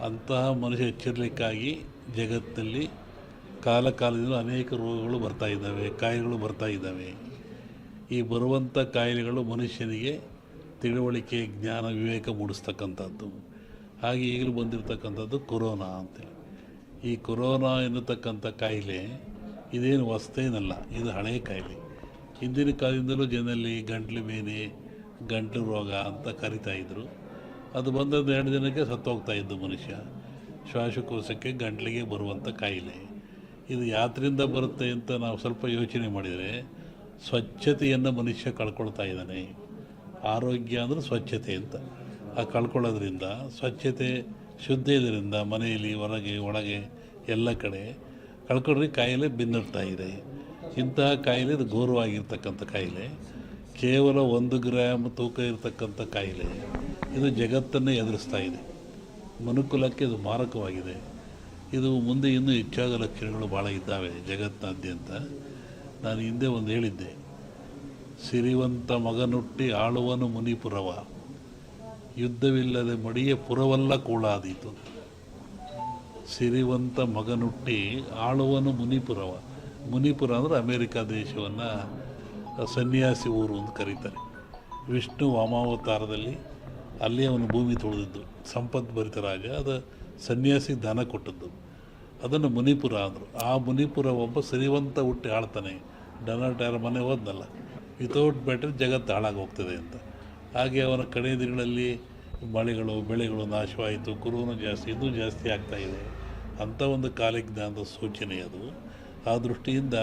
ಅಂತಹ ಮನುಷ್ಯ ಎಚ್ಚರಿಕೆಗಾಗಿ ಜಗತ್ತಿನಲ್ಲಿ ಕಾಲದಿಂದ ಅನೇಕ ರೋಗಗಳು ಬರ್ತಾ ಇದ್ದಾವೆ, ಕಾಯಿಲೆಗಳು ಬರ್ತಾ ಇದ್ದಾವೆ. ಈ ಬರುವಂಥ ಕಾಯಿಲೆಗಳು ಮನುಷ್ಯನಿಗೆ ತಿಳುವಳಿಕೆ, ಜ್ಞಾನ, ವಿವೇಕ ಮೂಡಿಸ್ತಕ್ಕಂಥದ್ದು. ಹಾಗೆ ಈಗಲೂ ಬಂದಿರತಕ್ಕಂಥದ್ದು ಕೊರೋನಾ ಅಂತೇಳಿ. ಈ ಕೊರೋನಾ ಎನ್ನತಕ್ಕಂಥ ಕಾಯಿಲೆ ಇದೇನು ಹೊಸತೇನಲ್ಲ, ಇದು ಹಳೆಯ ಕಾಯಿಲೆ. ಹಿಂದಿನ ಕಾಲದಿಂದಲೂ ಜನರಲ್ಲಿ ಗಂಟ್ಲು ಬೇನೆ, ಗಂಟಲು ರೋಗ ಅಂತ ಕರಿತಾಯಿದ್ರು. ಅದು ಬಂದದ್ದು 2 ದಿನಕ್ಕೆ ಸತ್ತೋಗ್ತಾಯಿದ್ದು ಮನುಷ್ಯ. ಶ್ವಾಸಕೋಶಕ್ಕೆ, ಗಂಟ್ಲಿಗೆ ಬರುವಂಥ ಕಾಯಿಲೆ. ಇದು ಯಾತ್ರಿಂದ ಬರುತ್ತೆ ಅಂತ ನಾವು ಸ್ವಲ್ಪ ಯೋಚನೆ ಮಾಡಿದರೆ, ಸ್ವಚ್ಛತೆಯನ್ನು ಮನುಷ್ಯ ಕಳ್ಕೊಳ್ತಾ ಇದ್ದಾನೆ. ಆರೋಗ್ಯ ಅಂದರೆ ಸ್ವಚ್ಛತೆ ಅಂತ. ಆ ಕಳ್ಕೊಳ್ಳೋದ್ರಿಂದ, ಸ್ವಚ್ಛತೆ ಶುದ್ಧ ಇದರಿಂದ ಮನೆಯಲ್ಲಿ, ಹೊರಗೆ, ಒಳಗೆ ಎಲ್ಲ ಕಡೆ ಕಳ್ಕೊಂಡ್ರೆ ಕಾಯಿಲೆ ಬೆನ್ನರ್ತಾ ಇದೆ. ಇಂತಹ ಕಾಯಿಲೆ ಇದು ಘೋರವಾಗಿರ್ತಕ್ಕಂಥ ಕಾಯಿಲೆ. ಕೇವಲ 1 ಗ್ರಾಮ್ ತೂಕ ಇರತಕ್ಕಂಥ ಕಾಯಿಲೆ ಇದು ಜಗತ್ತನ್ನೇ ಎದುರಿಸ್ತಾ ಇದೆ. ಮನುಕುಲಕ್ಕೆ ಇದು ಮಾರಕವಾಗಿದೆ. ಇದು ಮುಂದೆ ಇನ್ನೂ ಹೆಚ್ಚಾದ ಲಕ್ಷಣಗಳು ಭಾಳ ಇದ್ದಾವೆ ಜಗತ್ತಿನಾದ್ಯಂತ. ನಾನು ಹಿಂದೆ ಒಂದು ಹೇಳಿದ್ದೆ, ಸಿರಿವಂತ ಮಗನುಟ್ಟಿ ಆಳುವನು ಮುನಿಪುರವ, ಯುದ್ಧವಿಲ್ಲದೆ ಮಡಿಯ ಪುರವಲ್ಲ ಕೂಳಾದೀತು. ಸಿರಿವಂತ ಮಗನುಟ್ಟಿ ಆಳುವನು ಮುನಿಪುರವ. ಮುನಿಪುರ ಅಂದರೆ ಅಮೇರಿಕಾ ದೇಶವನ್ನು ಸನ್ಯಾಸಿ ಊರು ಅಂತ ಕರೀತಾರೆ. ವಿಷ್ಣು ವಾಮಾವತಾರದಲ್ಲಿ ಅಲ್ಲಿ ಅವನು ಭೂಮಿ ತೊಳೆದಿದ್ದು, ಸಂಪದ್ಭರಿತ ರಾಜ. ಅದು ಸನ್ಯಾಸಿ ದಾನ ಕೊಟ್ಟದ್ದು, ಅದನ್ನು ಮುನಿಪುರ ಅಂದರು. ಆ ಮುನಿಪುರ ಒಬ್ಬ ಸಿರಿವಂತ ಹುಟ್ಟಿ ಆಳ್ತಾನೆ. ಡೊನಾಲ್ಡ್ ಯಾರ ಮನೆ ಹೋದ್ನಲ್ಲ, ವಿತೌಟ್ ಬ್ಯಾಟ್ರಿ ಜಗತ್ತು ಹಾಳಾಗಿ ಹೋಗ್ತದೆ ಅಂತ. ಹಾಗೆ ಅವನ ಕಡೆಯ ದಿನಗಳಲ್ಲಿ ಮಳೆಗಳು, ಬೆಳೆಗಳು ನಾಶವಾಯಿತು, ಕುರುನು ಜಾಸ್ತಿ, ಇನ್ನೂ ಜಾಸ್ತಿ ಆಗ್ತಾಯಿದೆ. ಅಂಥ ಒಂದು ಕಾಲಜ್ಞಾನದ ಸೂಚನೆ ಅದು. ಆ ದೃಷ್ಟಿಯಿಂದ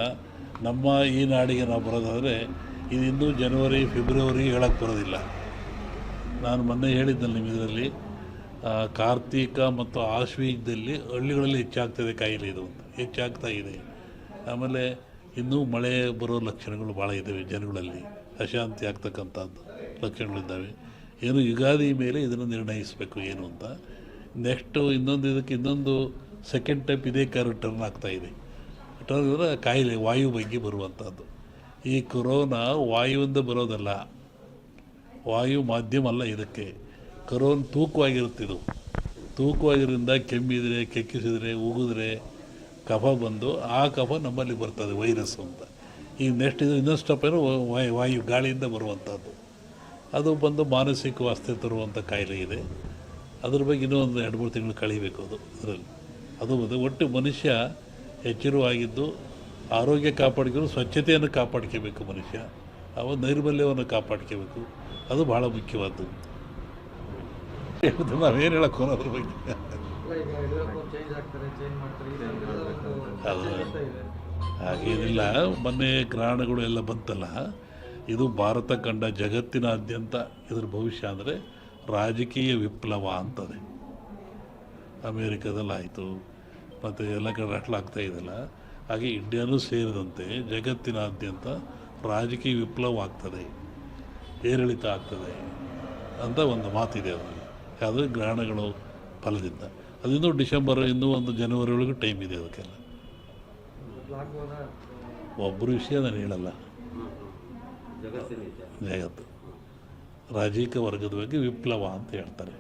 ನಮ್ಮ ಈ ನಾಡಿಗೆ ನಾವು ಬರೋದಾದರೆ ಇದು ಇನ್ನೂ ಜನವರಿ, ಫೆಬ್ರವರಿ ಹೇಳಕ್ಕೆ ಬರೋದಿಲ್ಲ. ನಾನು ಮೊನ್ನೆ ಹೇಳಿದ್ದಲ್ಲಿ ನಿಮ್ಮ ಇದರಲ್ಲಿ, ಕಾರ್ತೀಕ ಮತ್ತು ಆಶ್ವೀಜದಲ್ಲಿ ಹಳ್ಳಿಗಳಲ್ಲಿ ಹೆಚ್ಚಾಗ್ತದೆ ಕಾಯಿಲೆ ಇದು ಅಂತ, ಹೆಚ್ಚಾಗ್ತಾ ಇದೆ. ಆಮೇಲೆ ಇನ್ನೂ ಮಳೆ ಬರೋ ಲಕ್ಷಣಗಳು ಭಾಳ ಇದ್ದಾವೆ. ಜನಗಳಲ್ಲಿ ಅಶಾಂತಿ ಆಗ್ತಕ್ಕಂಥದ್ದು ಲಕ್ಷಣಗಳಿದ್ದಾವೆ. ಏನು ಯುಗಾದಿ ಮೇಲೆ ಇದನ್ನು ನಿರ್ಣಯಿಸಬೇಕು ಏನು ಅಂತ. ನೆಕ್ಸ್ಟು ಇನ್ನೊಂದು ಸೆಕೆಂಡ್ ಟೈಪ್ ಇದೇ ಟರ್ನ್ ಆಗ್ತಾಯಿದೆ. ಟರ್ನ್ ಅಂದರೆ ಕಾಯಿಲೆ ವಾಯು ಬಗ್ಗೆ ಬರುವಂಥದ್ದು. ಈ ಕೊರೋನಾ ವಾಯುವಿಂದ ಬರೋದಲ್ಲ, ವಾಯು ಮಾಧ್ಯಮ ಅಲ್ಲ ಇದಕ್ಕೆ. ಕೊರೋನಾ ತೂಕವಾಗಿರುತ್ತಿದ್ದು, ತೂಕವಾಗಿರೋದ್ರಿಂದ ಕೆಮ್ಮಿದರೆ, ಕೆಕ್ಕಿಸಿದರೆ, ಉಗಿದ್ರೆ ಕಫ ಬಂದು ಆ ಕಫ ನಮ್ಮಲ್ಲಿ ಬರ್ತದೆ, ವೈರಸ್ಸು ಅಂತ. ಈಗ ನೆಕ್ಸ್ಟ್ ಇದು ಇನ್ನೊಂದು ಸ್ಟೆಪ್ ಏನೋ ವಾಯು, ಗಾಳಿಯಿಂದ ಬರುವಂಥದ್ದು. ಅದು ಬಂದು ಮಾನಸಿಕ ವಾಸ್ತೆ ತರುವಂಥ ಕಾಯಿಲೆ ಇದೆ. ಅದ್ರ ಬಗ್ಗೆ ಇನ್ನೂ ಒಂದು 2-3 ತಿಂಗಳು ಕಳೀಬೇಕು ಅದರಲ್ಲಿ. ಅದು ಒಟ್ಟು ಮನುಷ್ಯ ಎಚ್ಚರವಾಗಿದ್ದು ಆರೋಗ್ಯ ಕಾಪಾಡ್ಕೊಂಡು ಸ್ವಚ್ಛತೆಯನ್ನು ಕಾಪಾಡ್ಕೋಬೇಕು ಮನುಷ್ಯ. ನೈರ್ಮಲ್ಯವನ್ನು ಕಾಪಾಡ್ಕೋಬೇಕು. ಅದು ಭಾಳ ಮುಖ್ಯವಾದ್ದು. ನಾವೇನು ಹೇಳಕ್ಕೆ ಅದ್ರ ಬಗ್ಗೆ ಅದು ಹಾಗೇನಿಲ್ಲ. ಮೊನ್ನೆ ಗ್ರಹಣಗಳು ಎಲ್ಲ ಬಂತಲ್ಲ, ಇದು ಭಾರತ ಕಂಡ ಜಗತ್ತಿನಾದ್ಯಂತ ಇದ್ರ ಭವಿಷ್ಯ ಅಂದರೆ ರಾಜಕೀಯ ವಿಪ್ಲವ ಅಂತದೆ. ಅಮೇರಿಕಾದಲ್ಲಾಯಿತು, ಮತ್ತು ಎಲ್ಲ ಕಡೆ ರಟ್ಲಾಗ್ತಾ ಇದೆಯಲ್ಲ, ಹಾಗೆ ಇಂಡಿಯಾನೂ ಸೇರಿದಂತೆ ಜಗತ್ತಿನಾದ್ಯಂತ ರಾಜಕೀಯ ವಿಪ್ಲವ ಆಗ್ತದೆ, ಏರಿಳಿತ ಆಗ್ತದೆ ಅಂತ ಒಂದು ಮಾತಿದೆ. ಅದರಲ್ಲಿ ಯಾವುದೇ ಗ್ರಹಣಗಳು ಫಲದಿಂದ ಅದಿನ್ನೂ ಡಿಸೆಂಬರ್, ಇನ್ನೂ ಒಂದು ಜನವರಿ ಒಳಗೆ ಟೈಮ್ ಇದೆ ಅದಕ್ಕೆಲ್ಲ. ಒಬ್ಬರು ವಿಷಯ ನಾನು ಹೇಳಲ್ಲ, ಜಗತ್ತು ರಾಜಕೀಯ ವರ್ಗದ ಬಗ್ಗೆ ವಿಪ್ಲವ ಅಂತ ಹೇಳ್ತಾರೆ.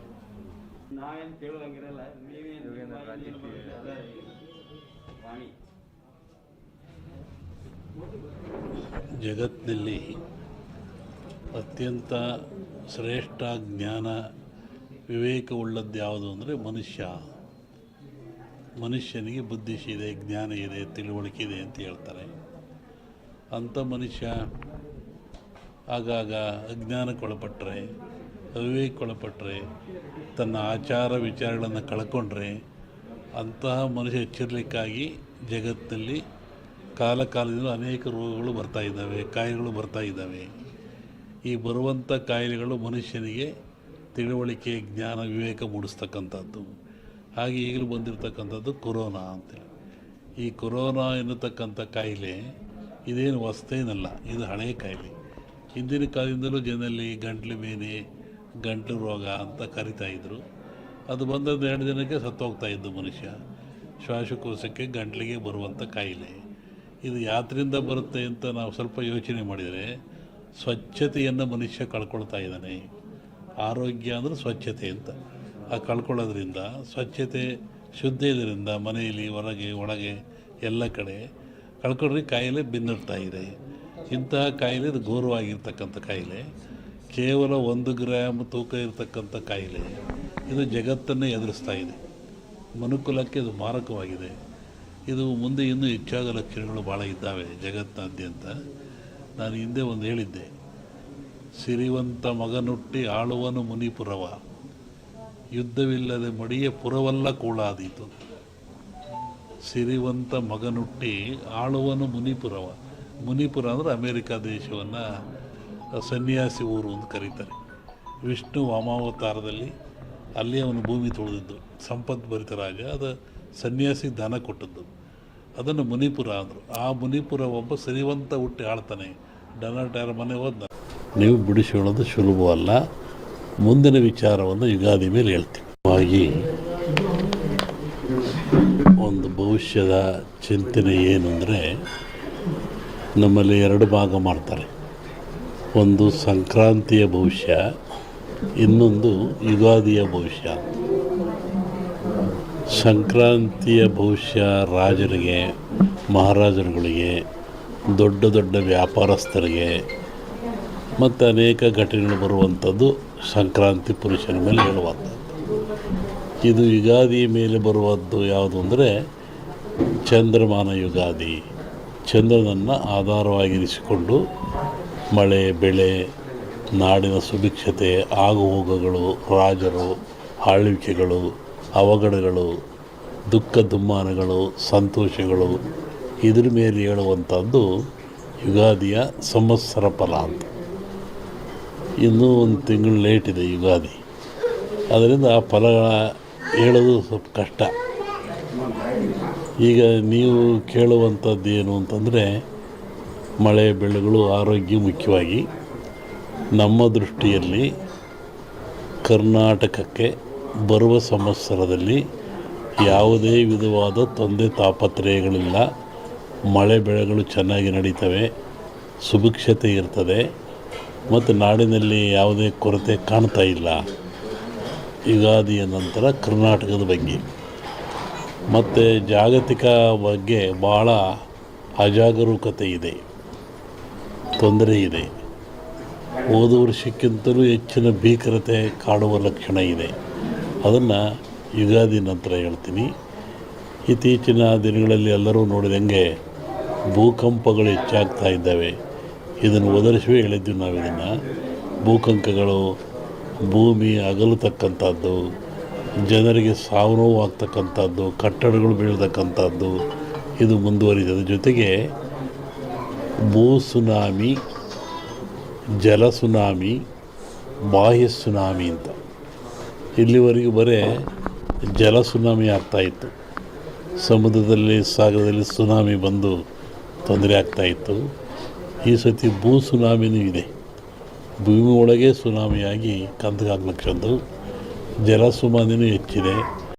ಜಗತ್ತಿನಲ್ಲಿ ಅತ್ಯಂತ ಶ್ರೇಷ್ಠ ಜ್ಞಾನ, ವಿವೇಕವುಳ್ಳದ್ದು ಯಾವುದು ಅಂದರೆ ಮನುಷ್ಯನಿಗೆ ಬುದ್ಧಿ ಇದೆ, ಜ್ಞಾನ ಇದೆ, ತಿಳುವಳಿಕೆ ಇದೆ ಅಂತ ಹೇಳ್ತಾರೆ. ಅಂಥ ಮನುಷ್ಯ ಆಗಾಗ ಅಜ್ಞಾನಕ್ಕೊಳಪಟ್ಟರೆ, ಅವಿವೇಕಕ್ಕೊಳಪಟ್ಟರೆ, ತನ್ನ ಆಚಾರ ವಿಚಾರಗಳನ್ನು ಕಳ್ಕೊಂಡ್ರೆ, ಅಂತಹ ಮನುಷ್ಯ ಎಚ್ಚರಿಕೆಗಾಗಿ ಜಗತ್ತಿನಲ್ಲಿ ಕಾಲದಿಂದ ಅನೇಕ ರೋಗಗಳು ಬರ್ತಾ ಇದ್ದಾವೆ, ಕಾಯಿಲೆಗಳು ಬರ್ತಾ ಇದ್ದಾವೆ. ಈ ಬರುವಂಥ ಕಾಯಿಲೆಗಳು ಮನುಷ್ಯನಿಗೆ ತಿಳುವಳಿಕೆ, ಜ್ಞಾನ, ವಿವೇಕ ಮೂಡಿಸ್ತಕ್ಕಂಥದ್ದು. ಹಾಗೆ ಈಗಲೂ ಬಂದಿರತಕ್ಕಂಥದ್ದು ಕೊರೋನಾ ಅಂತೇಳಿ. ಈ ಕೊರೋನಾ ಎನ್ನತಕ್ಕಂಥ ಕಾಯಿಲೆ ಇದೇನು ಹೊಸತೇನಲ್ಲ, ಇದು ಹಳೆಯ ಕಾಯಿಲೆ. ಹಿಂದಿನ ಕಾಲದಿಂದಲೂ ಜನರಲ್ಲಿ ಗಂಟ್ಲು ಬೇನೆ, ಗಂಟಲು ರೋಗ ಅಂತ ಕರಿತಾಯಿದ್ರು. ಅದು ಬಂದದ್ದು 2 ದಿನಕ್ಕೆ ಸತ್ತೋಗ್ತಾಯಿದ್ದು ಮನುಷ್ಯ. ಶ್ವಾಸಕೋಶಕ್ಕೆ, ಗಂಟ್ಲಿಗೆ ಬರುವಂಥ ಕಾಯಿಲೆ. ಇದು ಯಾತ್ರಿಂದ ಬರುತ್ತೆ ಅಂತ ನಾವು ಸ್ವಲ್ಪ ಯೋಚನೆ ಮಾಡಿದರೆ, ಸ್ವಚ್ಛತೆಯನ್ನು ಮನುಷ್ಯ ಕಳ್ಕೊಳ್ತಾ ಇದ್ದಾನೆ. ಆರೋಗ್ಯ ಅಂದರೆ ಸ್ವಚ್ಛತೆ ಅಂತ. ಆ ಆ ಕಳ್ಕೊಳ್ಳೋದ್ರಿಂದ ಸ್ವಚ್ಛತೆ ಶುದ್ಧ ಇದರಿಂದ ಮನೆಯಲ್ಲಿ ಹೊರಗೆ ಒಳಗೆ ಎಲ್ಲ ಕಡೆ ಕಳ್ಕೊಂಡ್ರೆ ಕಾಯಿಲೆ ಬೆನ್ನಿರ್ತಾ ಇದೆ. ಇಂತಹ ಕಾಯಿಲೆ ಇದು ಘೋರವಾಗಿರ್ತಕ್ಕಂಥ ಕಾಯಿಲೆ, ಕೇವಲ 1 ಗ್ರಾಮ್ ತೂಕ ಇರತಕ್ಕಂಥ ಕಾಯಿಲೆ ಇದು ಜಗತ್ತನ್ನೇ ಎದುರಿಸ್ತಾ ಇದೆ. ಮನುಕುಲಕ್ಕೆ ಇದು ಮಾರಕವಾಗಿದೆ. ಇದು ಮುಂದೆ ಇನ್ನೂ ಹೆಚ್ಚಾದ ಲಕ್ಷಣಗಳು ಭಾಳ ಇದ್ದಾವೆ ಜಗತ್ತಿನಾದ್ಯಂತ. ನಾನು ಹಿಂದೆ ಒಂದು ಹೇಳಿದ್ದೆ, ಸಿರಿವಂತ ಮಗನುಟ್ಟಿ ಆಳುವನು ಮುನಿಪುರವ, ಯುದ್ಧವಿಲ್ಲದೆ ಮಡಿಯ ಪುರವಲ್ಲ ಕೂಳಾದೀತು. ಸಿರಿವಂತ ಮಗನುಟ್ಟಿ ಆಳುವನು ಮುನಿಪುರವ. ಮುನಿಪುರ ಅಂದರೆ ಅಮೇರಿಕಾ ದೇಶವನ್ನು ಸನ್ಯಾಸಿ ಊರು ಅಂತ ಕರೀತಾರೆ. ವಿಷ್ಣು ವಾಮಾವತಾರದಲ್ಲಿ ಅಲ್ಲಿ ಅವನು ಭೂಮಿ ತುಳಿದಿದ್ದು, ಸಂಪದ್ಭರಿತ ರಾಜ, ಅದು ಸನ್ಯಾಸಿ ದಾನ ಕೊಟ್ಟದ್ದು, ಅದನ್ನು ಮುನಿಪುರ ಅಂದರು. ಆ ಮುನಿಪುರ ಒಬ್ಬ ಸಿರಿವಂತ ಹುಟ್ಟಿ ಆಳ್ತಾನೆ. ಡೊನಾಲ್ಡ್ ಯಾರ ಮನೆ ಹೋದ. ನೀವು ಬಿಡಿಸಿಕೊಳ್ಳೋದು ಸುಲಭವಲ್ಲ. ಮುಂದಿನ ವಿಚಾರವನ್ನು ಯುಗಾದಿ ಮೇಲೆ ಹೇಳ್ತೀನಿ. ಹಾಗಾಗಿ ಒಂದು ಭವಿಷ್ಯದ ಚಿಂತನೆ ಏನು ಅಂದರೆ, ನಮ್ಮಲ್ಲಿ 2 ಭಾಗ ಮಾಡ್ತಾರೆ. ಒಂದು ಸಂಕ್ರಾಂತಿಯ ಭವಿಷ್ಯ, ಇನ್ನೊಂದು ಯುಗಾದಿಯ ಭವಿಷ್ಯ. ಸಂಕ್ರಾಂತಿಯ ಭವಿಷ್ಯ ರಾಜರಿಗೆ, ಮಹಾರಾಜರುಗಳಿಗೆ, ದೊಡ್ಡ ದೊಡ್ಡ ವ್ಯಾಪಾರಸ್ಥರಿಗೆ ಮತ್ತು ಅನೇಕ ಘಟನೆಗಳು ಬರುವಂಥದ್ದು ಸಂಕ್ರಾಂತಿ ಪುರುಷನ ಮೇಲೆ ಹೇಳುವಂಥದ್ದು. ಇದು ಯುಗಾದಿ ಮೇಲೆ ಬರುವದ್ದು ಯಾವುದು ಅಂದರೆ ಚಂದ್ರಮಾನ ಯುಗಾದಿ. ಚಂದ್ರನನ್ನು ಆಧಾರವಾಗಿರಿಸಿಕೊಂಡು ಮಳೆ ಬೆಳೆ, ನಾಡಿನ ಸುಭಿಕ್ಷತೆ, ಆಗುಹೋಗುಗಳು, ರಾಜರು, ಆಳ್ವಿಕೆಗಳು, ಅವಘಡಗಳು, ದುಃಖ ದುಮ್ಮಾನಗಳು, ಸಂತೋಷಗಳು, ಇದ್ರ ಮೇಲೆ ಹೇಳುವಂಥದ್ದು ಯುಗಾದಿಯ ಸಂವತ್ಸರ ಫಲ ಅಂತ. ಇನ್ನೂ 1 ತಿಂಗಳು ಲೇಟ್ ಇದೆ ಯುಗಾದಿ. ಅದರಿಂದ ಆ ಫಲಗಳ ಹೇಳೋದು ಸ್ವಲ್ಪ ಕಷ್ಟ. ಈಗ ನೀವು ಕೇಳುವಂಥದ್ದು ಏನು ಅಂತಂದರೆ, ಮಳೆ ಬೆಳೆಗಳು, ಆರೋಗ್ಯ ಮುಖ್ಯವಾಗಿ ನಮ್ಮ ದೃಷ್ಟಿಯಲ್ಲಿ ಕರ್ನಾಟಕಕ್ಕೆ ಬರುವ ಸಂವತ್ಸರದಲ್ಲಿ ಯಾವುದೇ ವಿಧವಾದ ತೊಂದರೆ ತಾಪತ್ರಯಗಳಿಲ್ಲ. ಮಳೆ ಬೆಳೆಗಳು ಚೆನ್ನಾಗಿ ನಡೀತವೆ, ಸುಭಿಕ್ಷತೆ ಇರ್ತದೆ ಮತ್ತು ನಾಡಿನಲ್ಲಿ ಯಾವುದೇ ಕೊರತೆ ಕಾಣ್ತಾ ಇಲ್ಲ. ಯುಗಾದಿಯ ನಂತರ ಕರ್ನಾಟಕದ ಬಗ್ಗೆ ಮತ್ತು ಜಾಗತಿಕ ಬಗ್ಗೆ ಭಾಳ ಅಜಾಗರೂಕತೆ ಇದೆ, ತೊಂದರೆ ಇದೆ. ಹೋದ ವರ್ಷಕ್ಕಿಂತಲೂ ಹೆಚ್ಚಿನ ಭೀಕರತೆ ಕಾಡುವ ಲಕ್ಷಣ ಇದೆ. ಅದನ್ನು ಯುಗಾದಿ ನಂತರ ಹೇಳ್ತೀನಿ. ಇತ್ತೀಚಿನ ದಿನಗಳಲ್ಲಿ ಎಲ್ಲರೂ ನೋಡಿದಂಗೆ ಭೂಕಂಪಗಳು ಹೆಚ್ಚಾಗ್ತಾ ಇದ್ದಾವೆ. ಇದನ್ನು ಒದರಿಸುವೆ ಹೇಳಿದ್ವಿ ನಾವು. ಇದನ್ನು ಭೂಕಂಪಗಳು, ಭೂಮಿ ಅಗಲತಕ್ಕಂಥದ್ದು, ಜನರಿಗೆ ಸಾವು ನೋವು ಆಗ್ತಕ್ಕಂಥದ್ದು, ಕಟ್ಟಡಗಳು ಬೀಳ್ತಕ್ಕಂಥದ್ದು ಇದು ಮುಂದುವರಿದ ಜೊತೆಗೆ ಭೂ ಸುನಾಮಿ, ಜಲ ಸುನಾಮಿ, ಬಾಹ್ಯ ಸುನಾಮಿ ಅಂತ ಇಲ್ಲಿವರೆಗೂ ಬರೀ ಜಲ ಸುನಾಮಿ ಆಗ್ತಾಯಿತ್ತು. ಸಮುದ್ರದಲ್ಲಿ, ಸಾಗರದಲ್ಲಿ ಸುನಾಮಿ ಬಂದು ತೊಂದರೆ ಆಗ್ತಾಯಿತ್ತು. ಈ ಸತಿ ಭೂ ಸುನಾಮಿನೂ ಇದೆ. ಭೂಮಿ ಒಳಗೆ ಸುನಾಮಿಯಾಗಿ ಕಂದಗಾಗ್ಲಕ್ಕಂದು ಜಲ ಸುನಾಮಿನೂ ಹೆಚ್ಚಿದೆ.